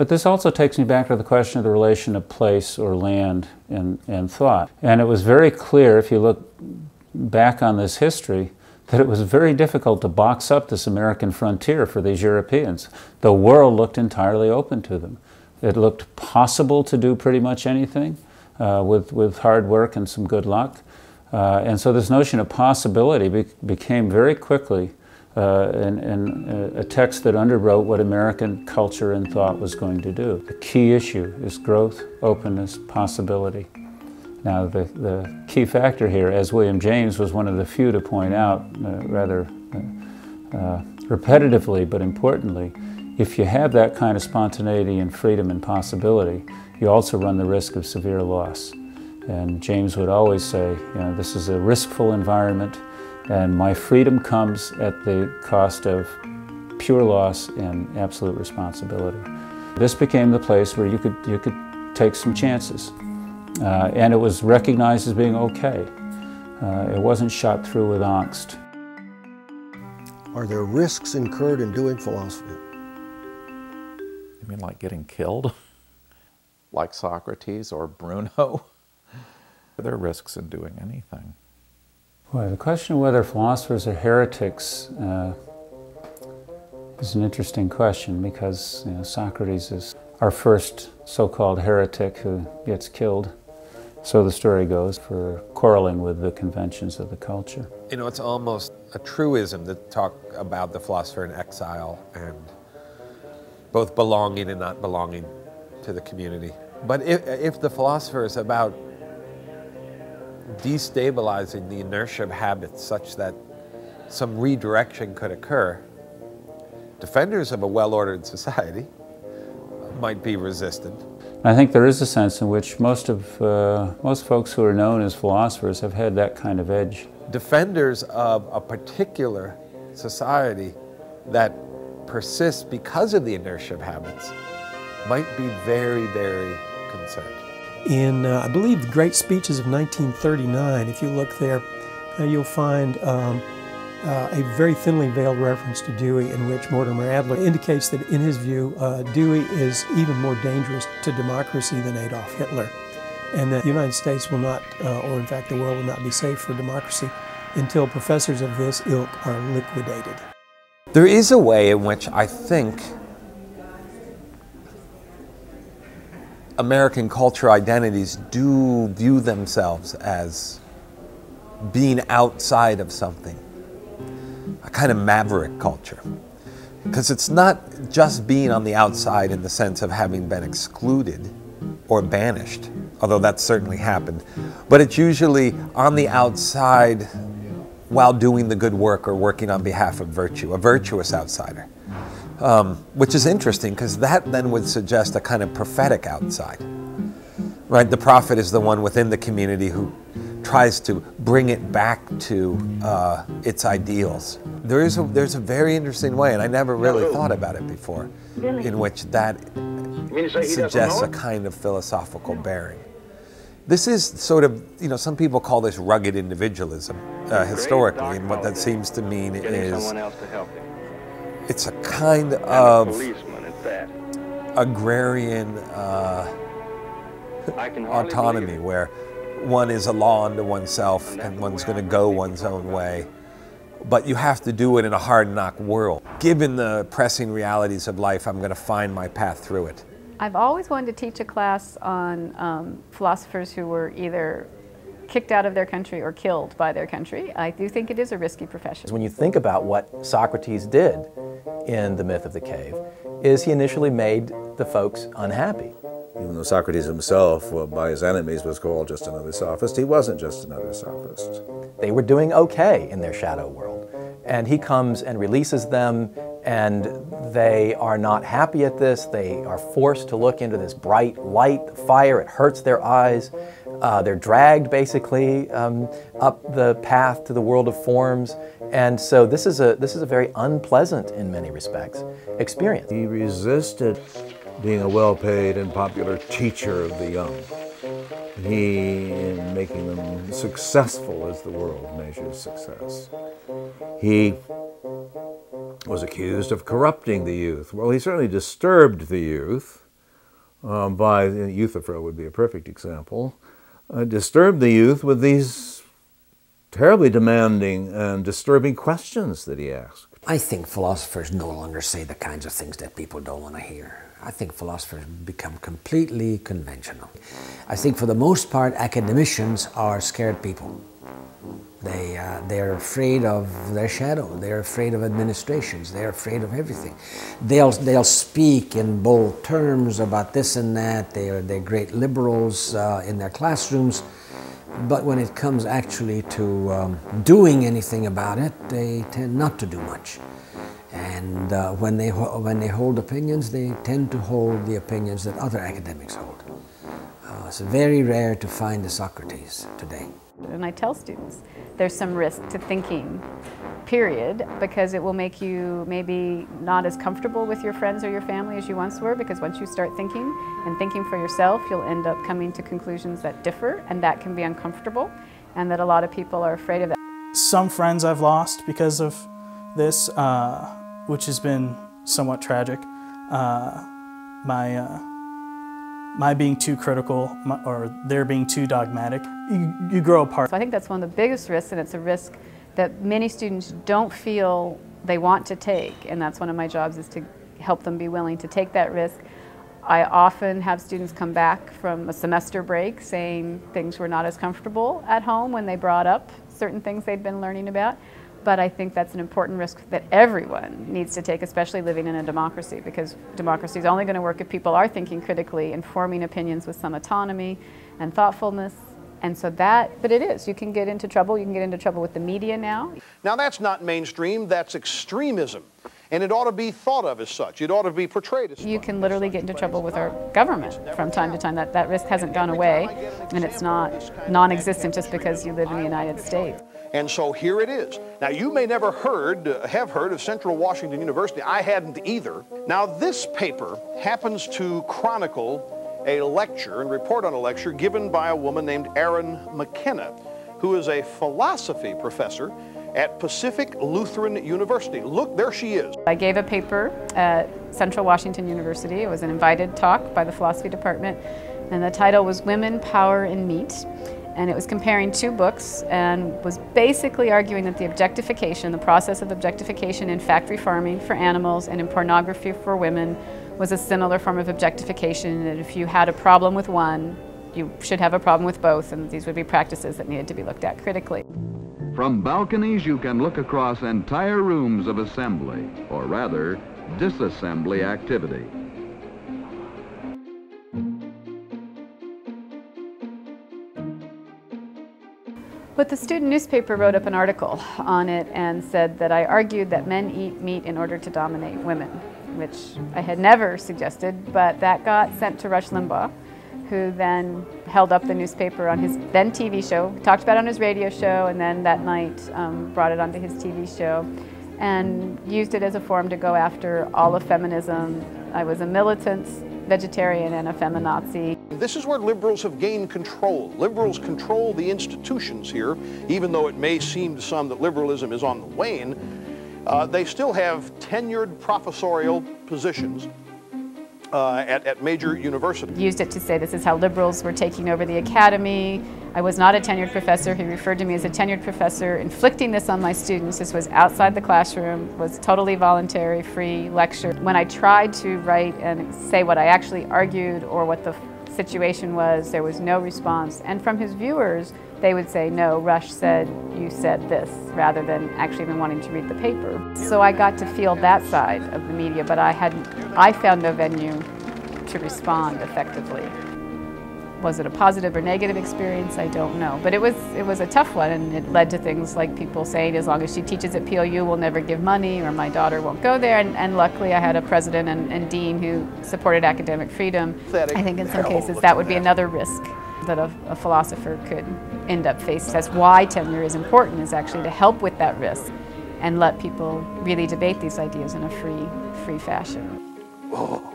but this also takes me back to the question of the relation of place or land and thought. And it was very clear, if you look back on this history, that it was very difficult to box up this American frontier for these Europeans. The world looked entirely open to them. It looked possible to do pretty much anything with hard work and some good luck. And so this notion of possibility became very quickly a text that underwrote what American culture and thought was going to do. The key issue is growth, openness, possibility. Now the key factor here, as William James was one of the few to point out rather repetitively but importantly, if you have that kind of spontaneity and freedom and possibility, you also run the risk of severe loss. And James would always say, you know, this is a riskful environment, and my freedom comes at the cost of pure loss and absolute responsibility. This became the place where you could take some chances. And it was recognized as being okay. It wasn't shot through with angst. Are there risks incurred in doing philosophy? You mean like getting killed? Like Socrates or Bruno? Are there risks in doing anything? Boy, the question of whether philosophers are heretics is an interesting question, because Socrates is our first so-called heretic who gets killed, so the story goes, for quarreling with the conventions of the culture. You know, it's almost a truism to talk about the philosopher in exile and both belonging and not belonging to the community. But if the philosopher is about destabilizing the inertia of habits such that some redirection could occur, defenders of a well-ordered society might be resistant. I think there is a sense in which most folks who are known as philosophers have had that kind of edge. Defenders of a particular society that persists because of the inertia of habits might be very, very concerned. In, I believe, the Great Speeches of 1939, if you look there, you'll find a very thinly veiled reference to Dewey, in which Mortimer Adler indicates that, in his view, Dewey is even more dangerous to democracy than Adolf Hitler, and that the United States will not, or in fact the world will not be safe for democracy until professors of this ilk are liquidated. There is a way in which I think American culture identities do view themselves as being outside of something, a kind of maverick culture. Because it's not just being on the outside in the sense of having been excluded or banished, although that's certainly happened, but it's usually on the outside while doing the good work or working on behalf of virtue, a virtuous outsider. Which is interesting, because that then would suggest a kind of prophetic outside. Right? The prophet is the one within the community who tries to bring it back to its ideals. There's a very interesting way, and I never really thought about it before, in which that suggests a kind of philosophical bearing. This is sort of, some people call this rugged individualism historically, and what that seems to mean is it's a kind of agrarian autonomy where one is a law unto oneself and one's going to go one's own way. But you have to do it in a hard-knock world. Given the pressing realities of life, I'm going to find my path through it. I've always wanted to teach a class on philosophers who were either kicked out of their country or killed by their country. I do think it is a risky profession. When you think about what Socrates did in The Myth of the Cave, is he initially made the folks unhappy. Even though Socrates himself, by his enemies, was called just another sophist, he wasn't just another sophist. They were doing okay in their shadow world. And he comes and releases them, and they are not happy at this. They are forced to look into this bright light, the fire. It hurts their eyes. They're dragged, basically, up the path to the world of forms. And so this is a very unpleasant, in many respects, experience. He resisted being a well-paid and popular teacher of the young. He, in making them successful as the world measures success. He was accused of corrupting the youth. Well, he certainly disturbed the youth, by Euthyphro would be a perfect example, disturbed the youth with these terribly demanding and disturbing questions that he asked. I think philosophers no longer say the kinds of things that people don't want to hear. I think philosophers become completely conventional. I think for the most part, academicians are scared people. They're afraid of their shadow. They're afraid of administrations. They're afraid of everything. They'll speak in bold terms about this and that. They're great liberals in their classrooms. But when it comes actually to doing anything about it, they tend not to do much. And when they hold opinions, they tend to hold the opinions that other academics hold. It's very rare to find a Socrates today. And I tell students, there's some risk to thinking, period, because it will make you maybe not as comfortable with your friends or your family as you once were, because once you start thinking and thinking for yourself, you'll end up coming to conclusions that differ, and that can be uncomfortable, and that a lot of people are afraid of that. Some friends I've lost because of this, which has been somewhat tragic. My being too critical or their being too dogmatic, you grow apart. So I think that's one of the biggest risks, and it's a risk that many students don't feel they want to take, and that's one of my jobs, is to help them be willing to take that risk. I often have students come back from a semester break saying things were not as comfortable at home when they brought up certain things they'd been learning about. But I think that's an important risk that everyone needs to take, especially living in a democracy, because democracy is only going to work if people are thinking critically and forming opinions with some autonomy and thoughtfulness. And so but it is. You can get into trouble. You can get into trouble with the media now. Now that's not mainstream, that's extremism. And it ought to be thought of as such. It ought to be portrayed as such. You can literally get into trouble with our government from time to time. That risk hasn't gone away, and it's not non-existent just because you live in the United States. And so here it is. Now you may never have heard of Central Washington University. I hadn't either. Now this paper happens to chronicle a lecture and report on a lecture given by a woman named Erin McKenna, who is a philosophy professor at Pacific Lutheran University. Look, there she is. I gave a paper at Central Washington University. It was an invited talk by the philosophy department, and the title was Women, Power, and Meat. And it was comparing two books and was basically arguing that the process of objectification in factory farming for animals and in pornography for women was a similar form of objectification, and that if you had a problem with one, you should have a problem with both, and these would be practices that needed to be looked at critically. From balconies, you can look across entire rooms of assembly, or rather, disassembly activity. But the student newspaper wrote up an article on it and said that I argued that men eat meat in order to dominate women, which I had never suggested, but that got sent to Rush Limbaugh, who then held up the newspaper on his then TV show, talked about it on his radio show, and then that night brought it onto his TV show and used it as a forum to go after all of feminism. I was a militant vegetarian and a feminazi. This is where liberals have gained control. Liberals control the institutions here, even though it may seem to some that liberalism is on the wane. They still have tenured professorial positions at major universities. Used it to say this is how liberals were taking over the academy. I was not a tenured professor. He referred to me as a tenured professor, inflicting this on my students. This was outside the classroom, was totally voluntary, free lecture. When I tried to write and say what I actually argued or what the situation was, there was no response. And from his viewers, they would say, no, Rush said you said this, rather than actually even wanting to read the paper. So I got to feel that side of the media, but I found no venue to respond effectively. Was it a positive or negative experience? I don't know. But it was a tough one, and it led to things like people saying, as long as she teaches at PLU, we'll never give money, or my daughter won't go there. And luckily I had a president and dean who supported academic freedom. I think in some cases that would be another risk that a philosopher could end up facing. That's why tenure is important, is actually to help with that risk and let people really debate these ideas in a free fashion. Oh.